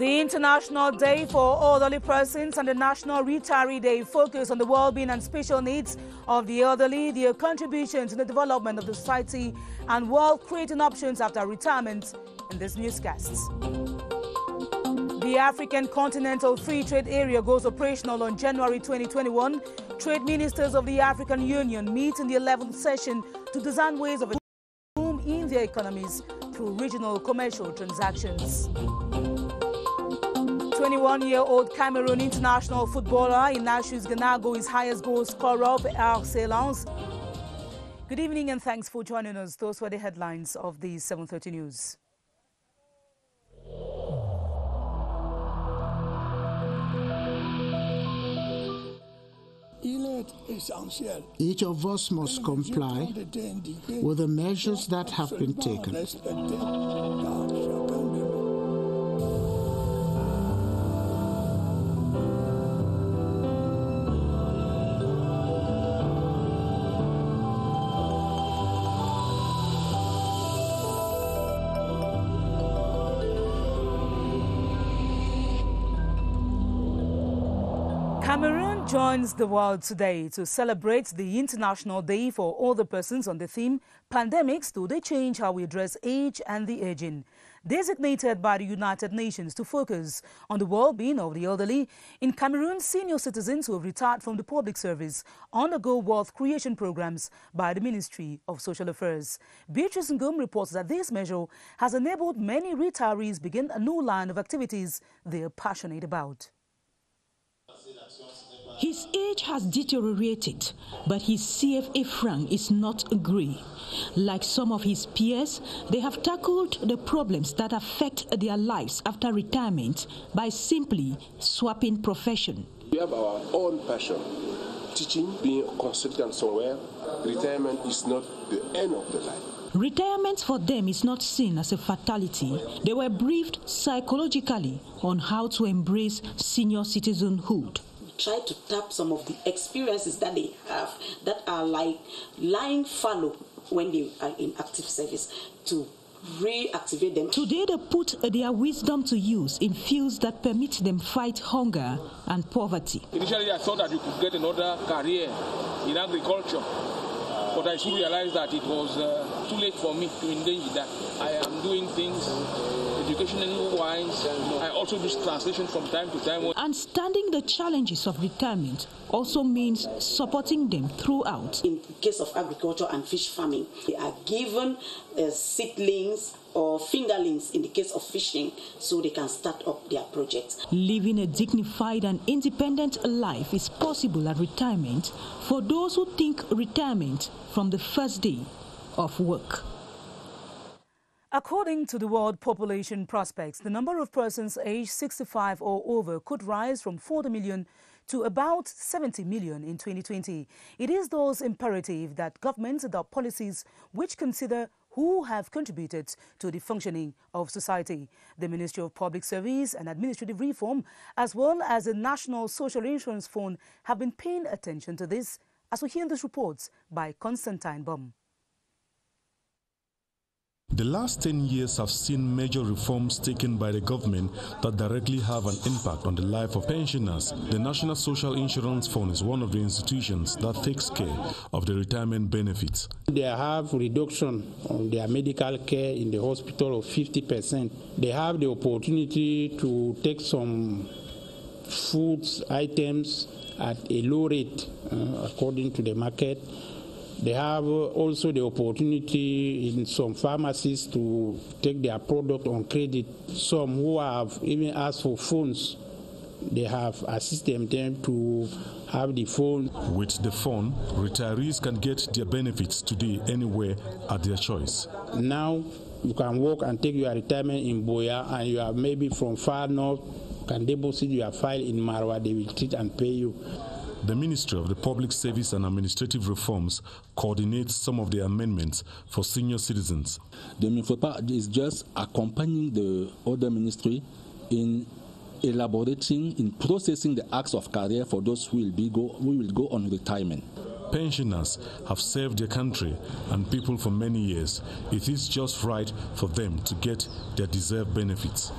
The International Day for Elderly Persons and the National Retiree Day focus on the well-being and special needs of the elderly, their contribution to the development of the society, and wealth-creating options after retirement in this newscast. The African Continental Free Trade Area goes operational on January 2021. Trade ministers of the African Union meet in the 11th session to design ways of boom in their economies through regional commercial transactions. 21-year-old Cameroon international footballer Ignatius Ganago is highest goal scorer of Excellence. Good evening and thanks for joining us. Those were the headlines of the 7:30 news. Each of us must comply with the measures that have been taken. Cameroon joins the world today to celebrate the International Day for Older Persons on the theme, Pandemics, Do They Change How We Address Age and the Aging? Designated by the United Nations to focus on the well-being of the elderly. In Cameroon, senior citizens who have retired from the public service undergo wealth creation programs by the Ministry of Social Affairs. Beatrice Ngum reports that this measure has enabled many retirees begin a new line of activities they are passionate about. His age has deteriorated, but his CFA franc is not agree. Like some of his peers, they have tackled the problems that affect their lives after retirement by simply swapping profession. We have our own passion. Teaching, being a consultant somewhere, retirement is not the end of the life. Retirement for them is not seen as a fatality. They were briefed psychologically on how to embrace senior citizenhood. Try to tap some of the experiences that they have that are like lying fallow when they are in active service to reactivate them. Today they put their wisdom to use in fields that permit them fight hunger and poverty. Initially I thought that you could get another career in agriculture, but I soon realized that it was too late for me to engage that. I am doing things educational-wise. I also do translation from time to time. Understanding the challenges of retirement also means supporting them throughout. In the case of agriculture and fish farming, they are given seedlings or fingerlings in the case of fishing so they can start up their projects. Living a dignified and independent life is possible at retirement for those who think retirement from the first day of work. According to the World Population Prospects, the number of persons aged 65 or over could rise from 40 million to about 70 million in 2020. It is thus imperative that governments adopt policies which consider who have contributed to the functioning of society. The Ministry of Public Service and Administrative Reform, as well as the National Social Insurance Fund, have been paying attention to this, as we hear in this report by Constantine Bum. The last 10 years have seen major reforms taken by the government that directly have an impact on the life of pensioners. The National Social Insurance Fund is one of the institutions that takes care of the retirement benefits. They have reduction on their medical care in the hospital of 50%. They have the opportunity to take some foods items at a low rate according to the market. They have also the opportunity in some pharmacies to take their product on credit. Some who have even asked for phones, they have assisted them to have the phone. With the phone, retirees can get their benefits today anywhere at their choice. Now you can walk and take your retirement in Boya, and you are maybe from far north, can deposit your file in Marwa, they will treat and pay you. The Ministry of the Public Service and Administrative Reforms coordinates some of the amendments for senior citizens. The MINFOPA is just accompanying the other ministry in elaborating, in processing the acts of career for those who will go on retirement. Pensioners have served their country and people for many years. It is just right for them to get their deserved benefits.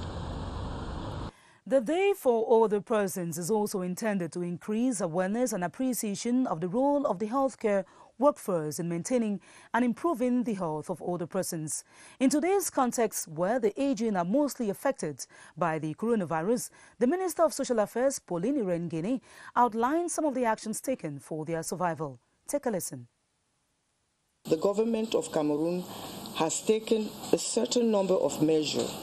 The Day for Older Persons is also intended to increase awareness and appreciation of the role of the healthcare workforce in maintaining and improving the health of older persons. In today's context, where the aging are mostly affected by the coronavirus, the Minister of Social Affairs, Pauline Irene, outlined some of the actions taken for their survival. Take a listen. The government of Cameroon has taken a certain number of measures,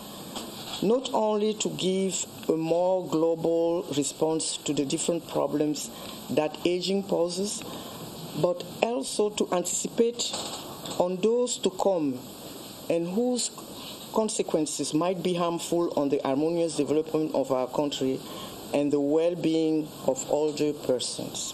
not only to give a more global response to the different problems that aging poses, but also to anticipate on those to come and whose consequences might be harmful on the harmonious development of our country and the well-being of older persons.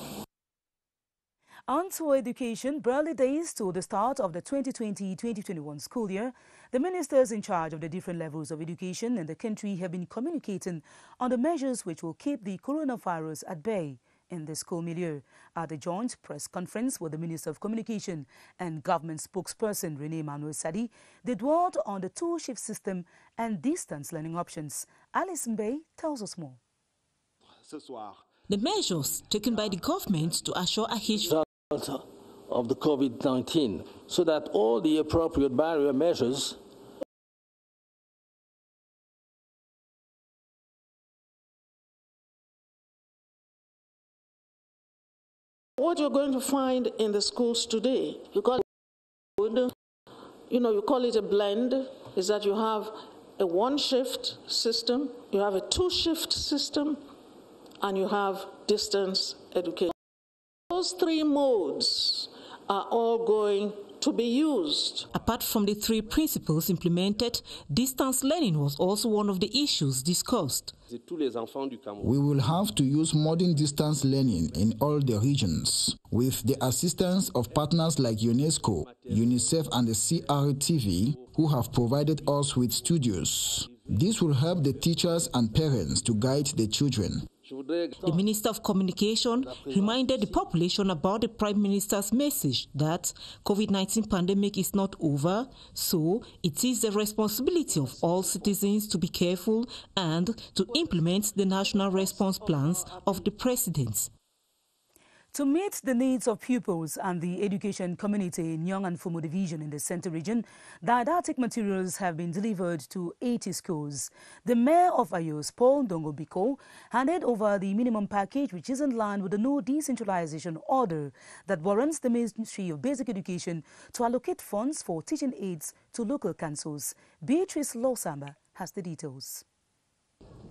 On to education, barely days to the start of the 2020-2021 school year, the ministers in charge of the different levels of education in the country have been communicating on the measures which will keep the coronavirus at bay in the school milieu. At the joint press conference with the Minister of Communication and Government spokesperson Rene Emmanuel Sadi, they dwelled on the two-shift system and distance learning options. Alice Mbaye tells us more. The measures taken by the government to assure adhesion of the COVID-19 so that all the appropriate barrier measures what you're going to find in the schools today, you call it a blend, is that you have a one-shift system, you have a two-shift system, and you have distance education. Those three modes are all going to be used. Apart from the three principles implemented, distance learning was also one of the issues discussed. We will have to use modern distance learning in all the regions. With the assistance of partners like UNESCO, UNICEF and the CRTV, who have provided us with studios. This will help the teachers and parents to guide the children. The Minister of Communication reminded the population about the Prime Minister's message that COVID-19 pandemic is not over, so it is the responsibility of all citizens to be careful and to implement the national response plans of the President. To meet the needs of pupils and the education community in Young and Fumo Division in the Central Region, didactic materials have been delivered to 80 schools. The Mayor of Ayos, Paul Ndongo-Biko, handed over the minimum package, which is in line with the no decentralization order that warrants the Ministry of Basic Education to allocate funds for teaching aids to local councils. Beatrice Losamba has the details.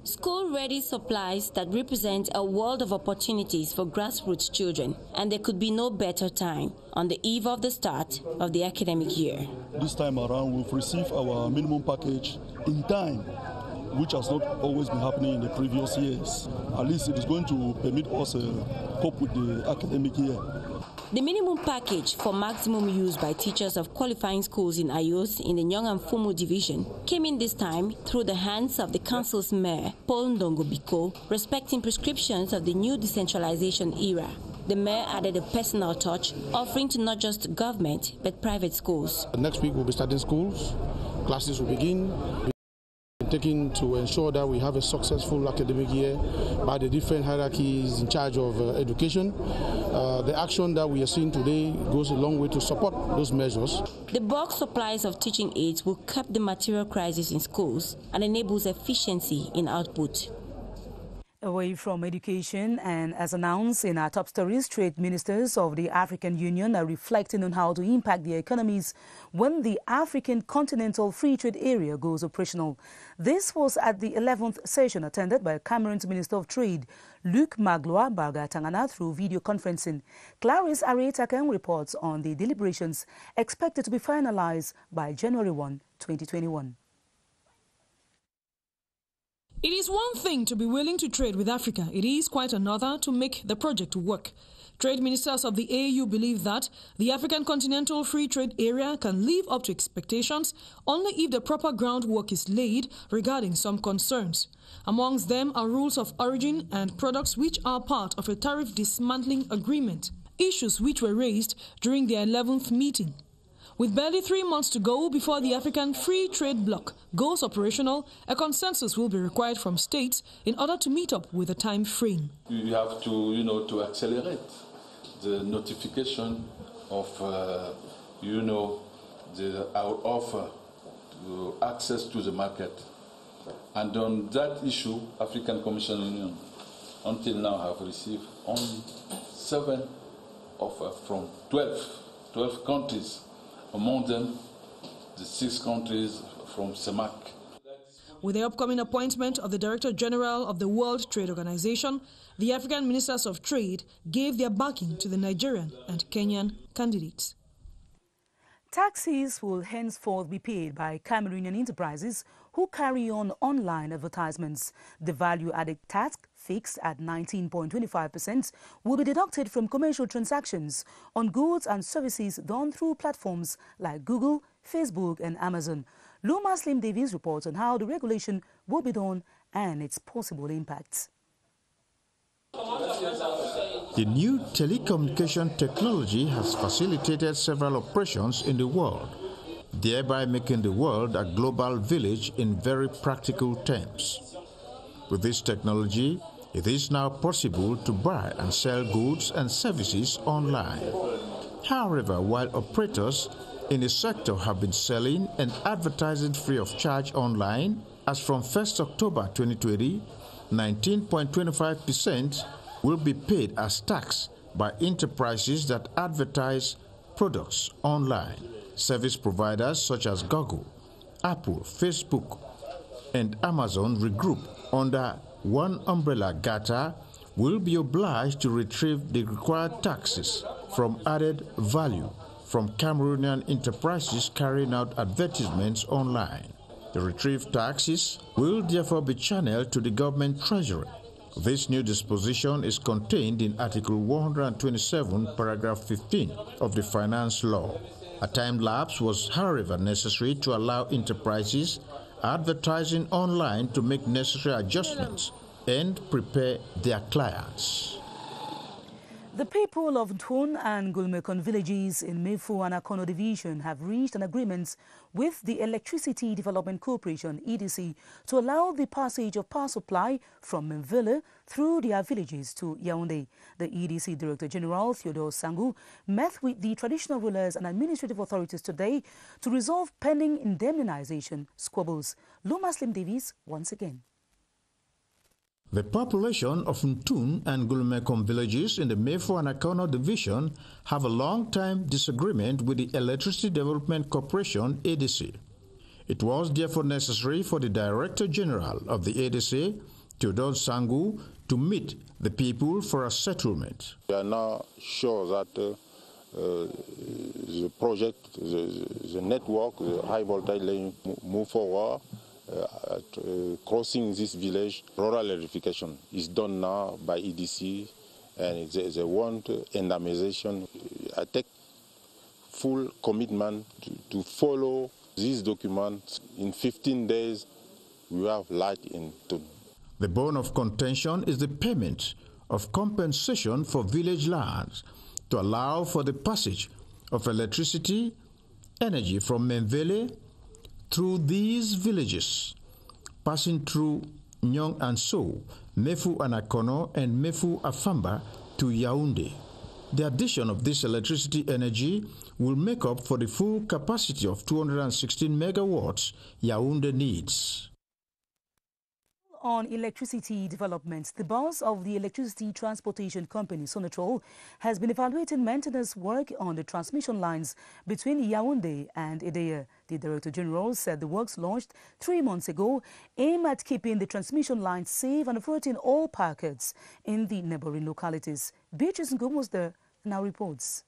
School-ready supplies that represent a world of opportunities for grassroots children, and there could be no better time on the eve of the start of the academic year. This time around, we've received our minimum package in time, which has not always been happening in the previous years. At least it is going to permit us to cope with the academic year. The minimum package for maximum use by teachers of qualifying schools in Ayos in the Nyong and Fumo division came in this time through the hands of the council's mayor, Paul Ndongo-Biko, respecting prescriptions of the new decentralization era. The mayor added a personal touch, offering to not just government but private schools. Next week we'll be starting schools, classes will begin. Taking to ensure that we have a successful academic year by the different hierarchies in charge of education. The action that we are seeing today goes a long way to support those measures. The bulk supplies of teaching aids will curb the material crisis in schools and enables efficiency in output. Away from education, and as announced in our top stories, trade ministers of the African Union are reflecting on how to impact their economies when the African Continental Free Trade Area goes operational. This was at the 11th session attended by Cameroon's Minister of Trade, Luc Magloire Barga-Tangana, through video conferencing. Clarice Aretakan reports on the deliberations expected to be finalized by January 1, 2021. It is one thing to be willing to trade with Africa. It is quite another to make the project work. Trade ministers of the AU believe that the African Continental Free Trade Area can live up to expectations only if the proper groundwork is laid regarding some concerns. Amongst them are rules of origin and products which are part of a tariff dismantling agreement, issues which were raised during their 11th meeting. With barely 3 months to go before the African Free Trade Bloc goes operational, a consensus will be required from states in order to meet up with a time frame. We have to, to accelerate the notification of, our offer to access to the market. And on that issue, African Commission Union, until now, have received only 7 offers from 12 countries. Among them, the 6 countries from CEMAC. With the upcoming appointment of the Director General of the World Trade Organization, the African Ministers of Trade gave their backing to the Nigerian and Kenyan candidates. Taxes will henceforth be paid by Cameroonian enterprises who carry on online advertisements. The value-added tax, fixed at 19.25%, will be deducted from commercial transactions on goods and services done through platforms like Google, Facebook and Amazon. Luma Slim Davies reports on how the regulation will be done and its possible impacts. The new telecommunication technology has facilitated several operations in the world, thereby making the world a global village in very practical terms. With this technology, it is now possible to buy and sell goods and services online. However, while operators in the sector have been selling and advertising free of charge online, as from 1st October 2020, 19.25% will be paid as tax by enterprises that advertise products online. Service providers such as Google, Apple, Facebook, and Amazon regroup under one umbrella GATA will be obliged to retrieve the required taxes from added value from Cameroonian enterprises carrying out advertisements online. The retrieved taxes will therefore be channeled to the government treasury. This new disposition is contained in Article 127, paragraph 15 of the Finance Law. A time lapse was, however, necessary to allow enterprises advertising online to make necessary adjustments and prepare their clients. The people of Ntun and Gulmekon villages in Mefu and Akono division have reached an agreement with the Electricity Development Corporation, EDC, to allow the passage of power supply from Menvele through their villages to Yaoundé. The EDC Director General, Theodore Sangu, met with the traditional rulers and administrative authorities today to resolve pending indemnization squabbles. Luma Slim Davies once again. The population of Ntun and Gulmekon villages in the Mefu and Akono division have a long-time disagreement with the Electricity Development Corporation, EDC. It was therefore necessary for the Director General of the EDC, Theodore Sangu, to meet the people for a settlement. We are now sure that the project, the network, the high voltage line move forward. Crossing this village, rural electrification is done now by EDC, and they want indemnization. I take full commitment to follow these documents. In 15 days, we have light in Ntun. The bone of contention is the payment of compensation for village lands to allow for the passage of electricity, energy from Menvele through these villages, passing through Nyong and So, Mefu and Akono, and Mefu Afamba to Yaoundé. The addition of this electricity energy will make up for the full capacity of 216 megawatts Yaoundé needs. On electricity development, the boss of the electricity transportation company, Sonatrol, has been evaluating maintenance work on the transmission lines between Yaoundé and Edea. The Director General said the works launched 3 months ago aim at keeping the transmission lines safe and averting all packets in the neighboring localities. Beatrice Ngum was there and now reports.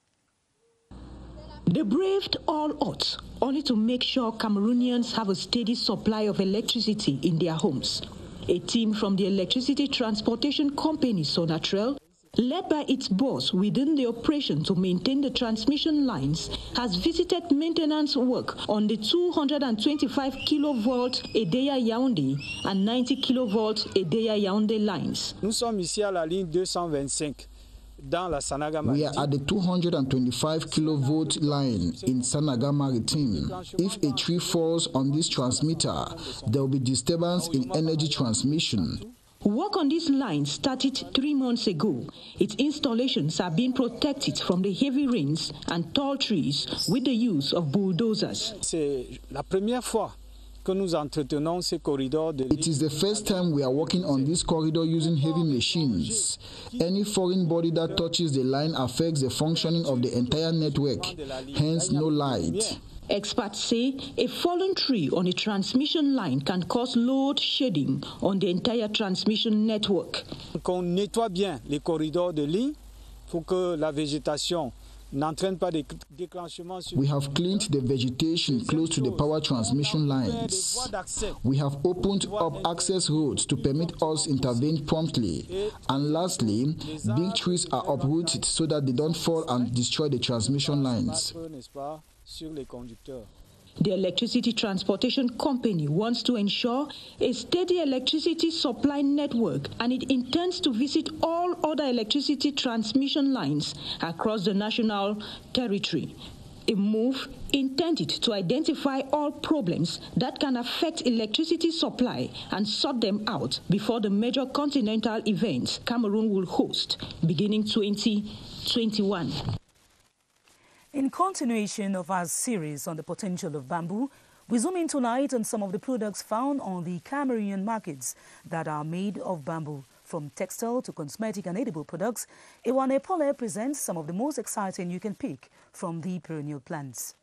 They braved all odds only to make sure Cameroonians have a steady supply of electricity in their homes. A team from the electricity transportation company Sonatrol, led by its boss within the operation to maintain the transmission lines, has visited maintenance work on the 225 kilovolt Edea Yaoundé and 90 kilovolt Edea Yaoundé lines. Nous sommes ici à la ligne 225 We are at the 225 kilovolt line in Sanaga Maritime. If a tree falls on this transmitter, there will be disturbance in energy transmission. Work on this line started 3 months ago. Its installations are being protected from the heavy rains and tall trees with the use of bulldozers. It is the first time we are working on this corridor using heavy machines. Any foreign body that touches the line affects the functioning of the entire network, hence no light. Experts say a fallen tree on a transmission line can cause load shedding on the entire transmission network. Qu'on nettoie bien les corridors de ligne pour que la végétation n'entraîne pas des déclenchements. We have cleaned the vegetation close to the power transmission lines. We have opened up access roads to permit us intervene promptly. And lastly, big trees are uprooted so that they don't fall and destroy the transmission lines. The Electricity Transportation Company wants to ensure a steady electricity supply network, and it intends to visit all other electricity transmission lines across the national territory. A move intended to identify all problems that can affect electricity supply and sort them out before the major continental events Cameroon will host beginning 2021. In continuation of our series on the potential of bamboo, we zoom in tonight on some of the products found on the Cameroonian markets that are made of bamboo. From textile to cosmetic and edible products, Ewane Pole presents some of the most exciting you can pick from the perennial plants.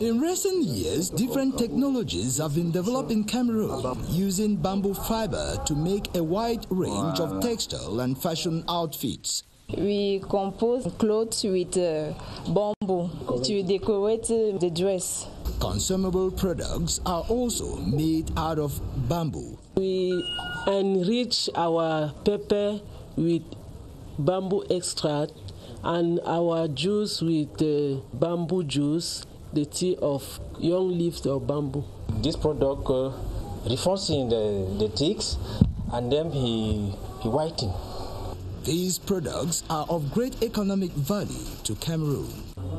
In recent years, different technologies have been developed in Cameroon using bamboo fiber to make a wide range of textile and fashion outfits. We compose clothes with bamboo to decorate the dress. Consumable products are also made out of bamboo. We enrich our pepper with bamboo extract and our juice with bamboo juice, the tea of young leaves of bamboo. This product reinforcing the ticks and then he whiten. These products are of great economic value to Cameroon.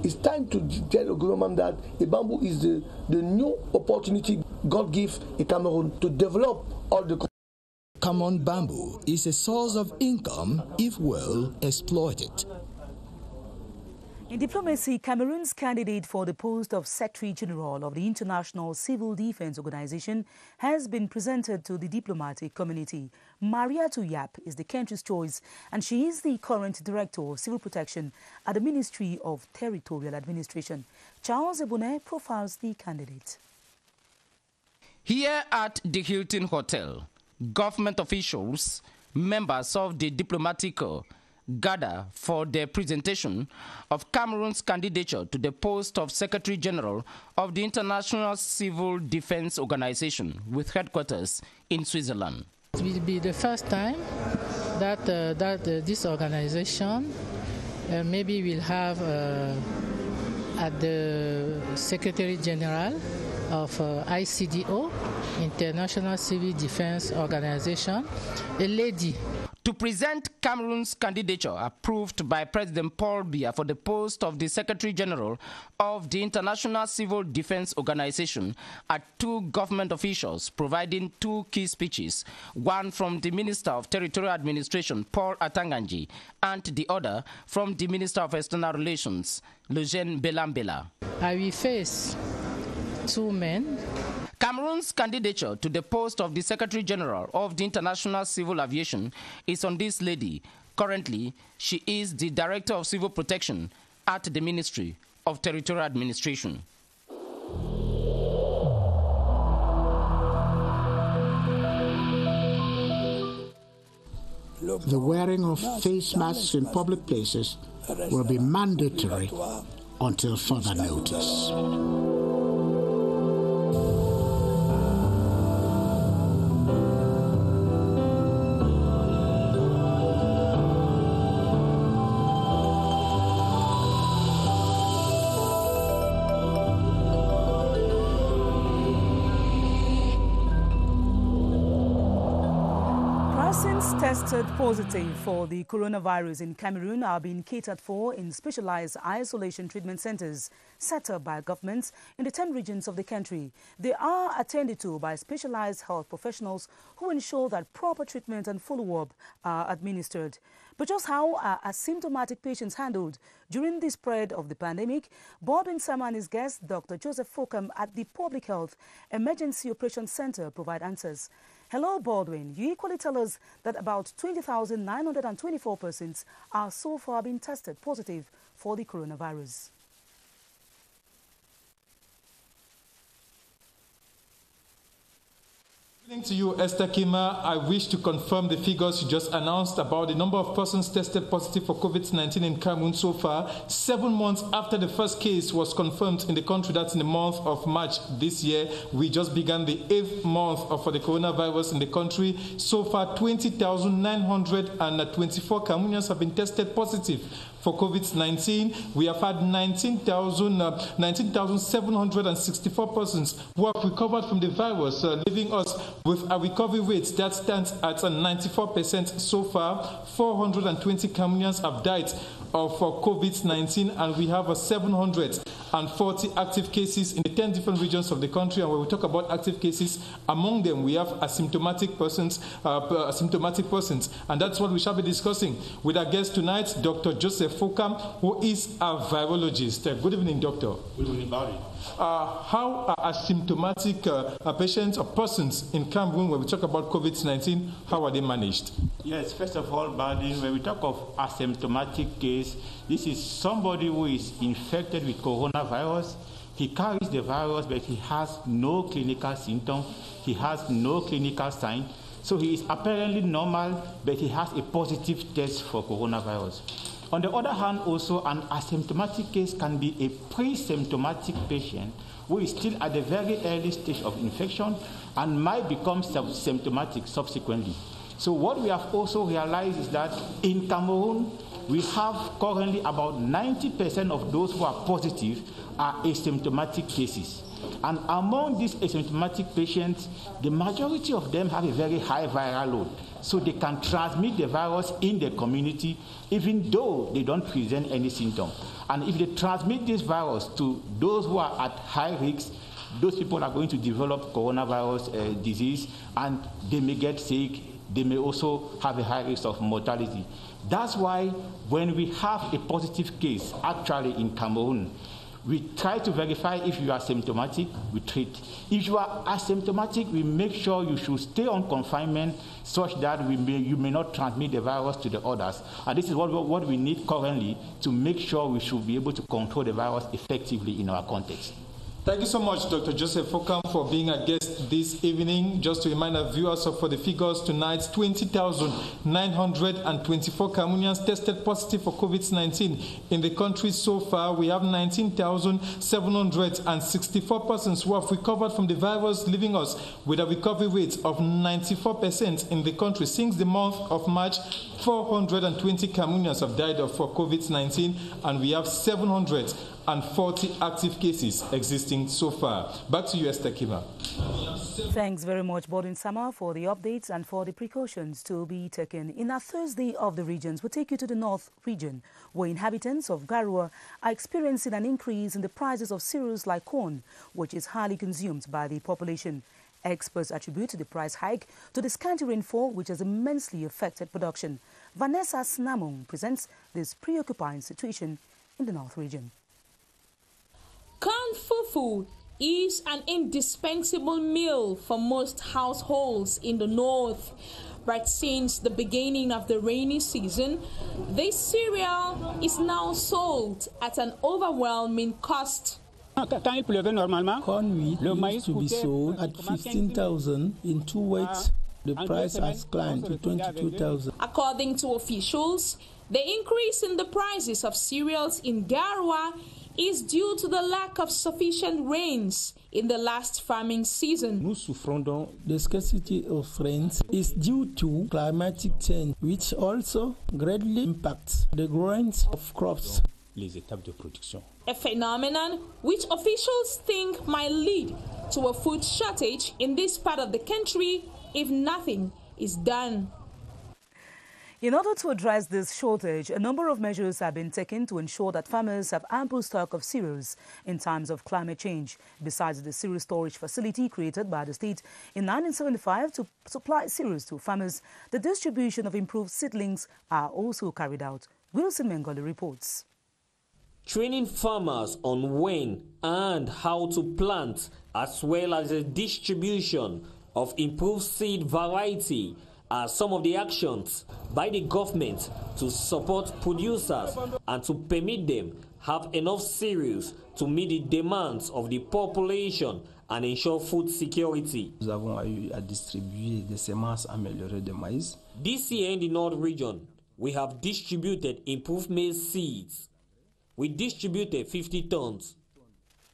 It's time to tell the government that the bamboo is the new opportunity God gives in Cameroon to develop all the. Common bamboo is a source of income if well exploited. In diplomacy, Cameroon's candidate for the post of Secretary General of the International Civil Defense Organization has been presented to the diplomatic community. Mariatu Yap is the country's choice, and she is the current Director of Civil Protection at the Ministry of Territorial Administration. Charles Ebune profiles the candidate. Here at the Hilton Hotel, government officials, members of the diplomatic corps, gather for the presentation of Cameroon's candidature to the post of Secretary General of the International Civil Defense Organization with headquarters in Switzerland. It will be the first time that this organization maybe will have at the Secretary General of ICDO, International Civil Defense Organization, a lady. To present Cameroon's candidature approved by President Paul Biya for the post of the Secretary General of the International Civil Defense Organization are two government officials providing two key speeches, one from the Minister of Territorial Administration, Paul Atanganji, and the other from the Minister of External Relations, Lejeune Belambela. I will face two men. Cameroon's candidature to the post of the Secretary General of the International Civil Aviation is on this lady. Currently, she is the Director of Civil Protection at the Ministry of Territorial Administration. The wearing of face masks in public places will be mandatory until further notice. Persons tested positive for the coronavirus in Cameroon are being catered for in specialized isolation treatment centers set up by governments in the 10 regions of the country. They are attended to by specialized health professionals who ensure that proper treatment and follow-up are administered. But just how are asymptomatic patients handled during the spread of the pandemic? Baldwin Sama and his guest, Dr. Joseph Fokam at the Public Health Emergency Operations Center, provide answers. Hello, Baldwin. You equally tell us that about 20,924 persons are so far being tested positive for the coronavirus. Good evening to you, Esther Kima. I wish to confirm the figures you just announced about the number of persons tested positive for COVID-19 in Cameroon so far, 7 months after the first case was confirmed in the country. That's in the month of March this year. We just began the 8th month for the coronavirus in the country. So far, 20,924 Cameroonians have been tested positive for COVID-19. We have had 19,764 persons who have recovered from the virus, leaving us with a recovery rate that stands at 94% so far. 420 Cameroonians have died of COVID-19, and we have 740 active cases in the 10 different regions of the country. And when we talk about active cases, among them we have asymptomatic persons, and that's what we shall be discussing with our guest tonight, Dr. Joseph Fokam, who is a virologist. Good evening, doctor. Good evening, Barry. How are asymptomatic patients or persons in Cameroon, when we talk about COVID-19, how are they managed? Yes, first of all, Barry, when we talk of asymptomatic case, this is somebody who is infected with coronavirus. He carries the virus, but he has no clinical symptom. He has no clinical sign. So he is apparently normal, but he has a positive test for coronavirus. On the other hand, also, an asymptomatic case can be a pre-symptomatic patient who is still at the very early stage of infection and might become symptomatic subsequently. So what we have also realized is that in Cameroon, we have currently about 90% of those who are positive are asymptomatic cases. And among these asymptomatic patients, the majority of them have a very high viral load. So they can transmit the virus in the community even though they don't present any symptom. And if they transmit this virus to those who are at high risk, those people are going to develop coronavirus disease, and they may get sick. They may also have a high risk of mortality. That's why when we have a positive case actually in Cameroon, we try to verify if you are symptomatic, we treat. If you are asymptomatic, we make sure you should stay on confinement such that you may not transmit the virus to the others. And this is what we need currently to make sure we should be able to control the virus effectively in our context. Thank you so much, Dr. Joseph Fokam, for being a guest this evening. Just to remind our viewers for the figures tonight, 20,924 Cameroonians tested positive for COVID-19 in the country so far. We have 19,764 persons who have recovered from the virus, leaving us with a recovery rate of 94% in the country. Since the month of March, 420 Cameroonians have died of COVID-19, and we have 740 active cases existing so far. Back to you, Esther Kima. Thanks very much, Baldwin Sama, for the updates and for the precautions to be taken. In our Thursday of the regions, we'll take you to the North region, where inhabitants of Garua are experiencing an increase in the prices of cereals like corn, which is highly consumed by the population. Experts attribute the price hike to the scanty rainfall, which has immensely affected production. Vanessa Snamong presents this preoccupying situation in the North region. Corn fufu is an indispensable meal for most households in the north. But since the beginning of the rainy season, this cereal is now sold at an overwhelming cost. Corn wheat used to be sold at 15,000 in 2 weeks. The price has climbed to 22,000. According to officials, the increase in the prices of cereals in Garua is due to the lack of sufficient rains in the last farming season. The scarcity of rains is due to climatic change, which also greatly impacts the growing of crops. A phenomenon which officials think might lead to a food shortage in this part of the country if nothing is done. In order to address this shortage, a number of measures have been taken to ensure that farmers have ample stock of cereals in times of climate change. Besides the cereal storage facility created by the state in 1975 to supply cereals to farmers, the distribution of improved seedlings are also carried out. Wilson Mengoli reports. Training farmers on when and how to plant, as well as the distribution of improved seed variety, are some of the actions by the government to support producers and to permit them have enough cereals to meet the demands of the population and ensure food security. Nous avons eu à distribuer des semences améliorées de maïs. This year in the North region, we have distributed improved maize seeds. We distributed 50 tons.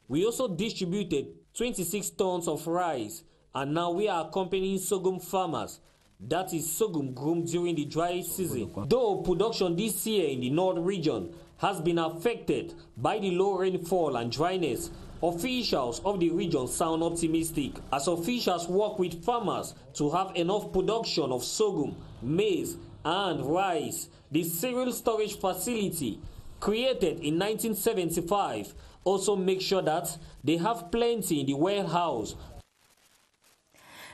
We also distributed 26 tons of rice, and now we are accompanying sorghum farmers. That is sorghum grown during the dry season. Though production this year in the North region has been affected by the low rainfall and dryness, officials of the region sound optimistic as officials work with farmers to have enough production of sorghum, maize, and rice. The cereal storage facility, created in 1975, also makes sure that they have plenty in the warehouse.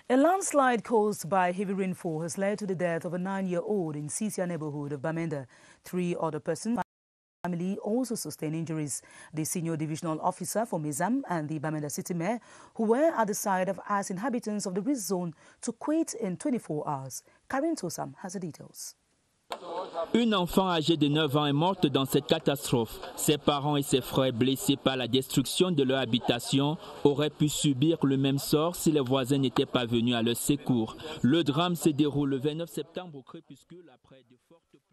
A landslide caused by heavy rainfall has led to the death of a 9-year-old in Sisia neighborhood of Bamenda. 3 other persons in the family also sustained injuries. The senior divisional officer for Mizam and the Bamenda city mayor, who were at the side, have asked inhabitants of the risk zone to quit in 24 hours. Karin Tosam has the details. Une enfant âgée de 9 ans est morte dans cette catastrophe. Ses parents et ses frères blessés par la destruction de leur habitation auraient pu subir le même sort si les voisins n'étaient pas venus à leur secours. Le drame se déroule le 29 septembre au crépuscule après de fortes pluies.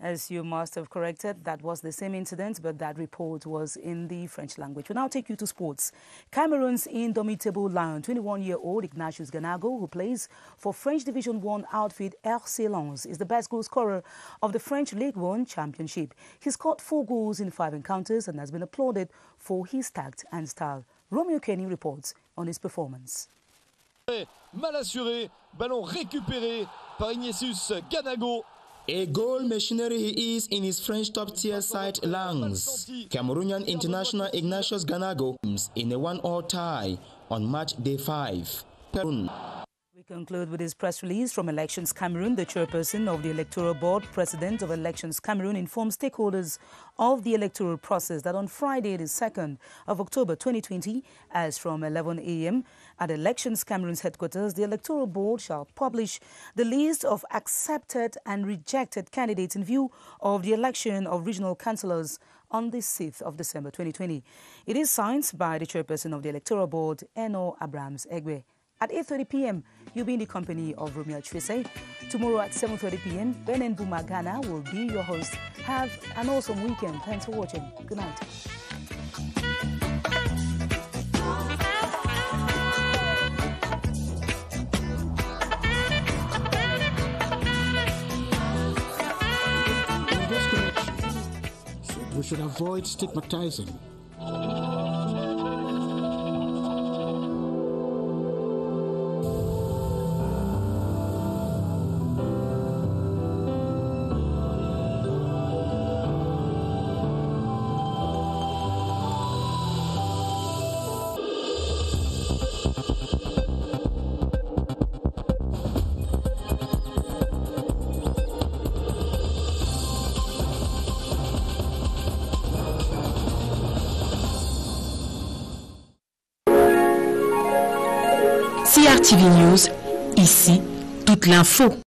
As you must have corrected, that was the same incident, but that report was in the French language. We'll now take you to sports. Cameroon's indomitable lion, 21-year-old Ignatius Ganago, who plays for French Division 1 outfit RC Lens, is the best goal scorer of the French League 1 Championship. He scored 4 goals in 5 encounters and has been applauded for his tact and style. Romeo Kenny reports on his performance. Mal assuré, ballon récupéré par Ignatius Ganago. A goal machinery he is in his French top-tier side Lens. Cameroonian international Ignatius Ganago in a 1-1 tie on match day 5. We conclude with this press release from Elections Cameroon. The chairperson of the Electoral Board, President of Elections Cameroon, informed stakeholders of the electoral process that on Friday, the 2nd of October 2020, as from 11 a.m. at Elections Cameroon's headquarters, the Electoral Board shall publish the list of accepted and rejected candidates in view of the election of regional councillors on the 6th of December 2020. It is signed by the chairperson of the Electoral Board, Eno Abrams Egbe. At 8:30 p.m., you'll be in the company of Romeo Chwese. Tomorrow at 7:30 p.m., Ben and Bumagana will be your host. Have an awesome weekend. Thanks for watching. Good night. In this connection, we should avoid stigmatizing. CRTV News, ici, toute l'info.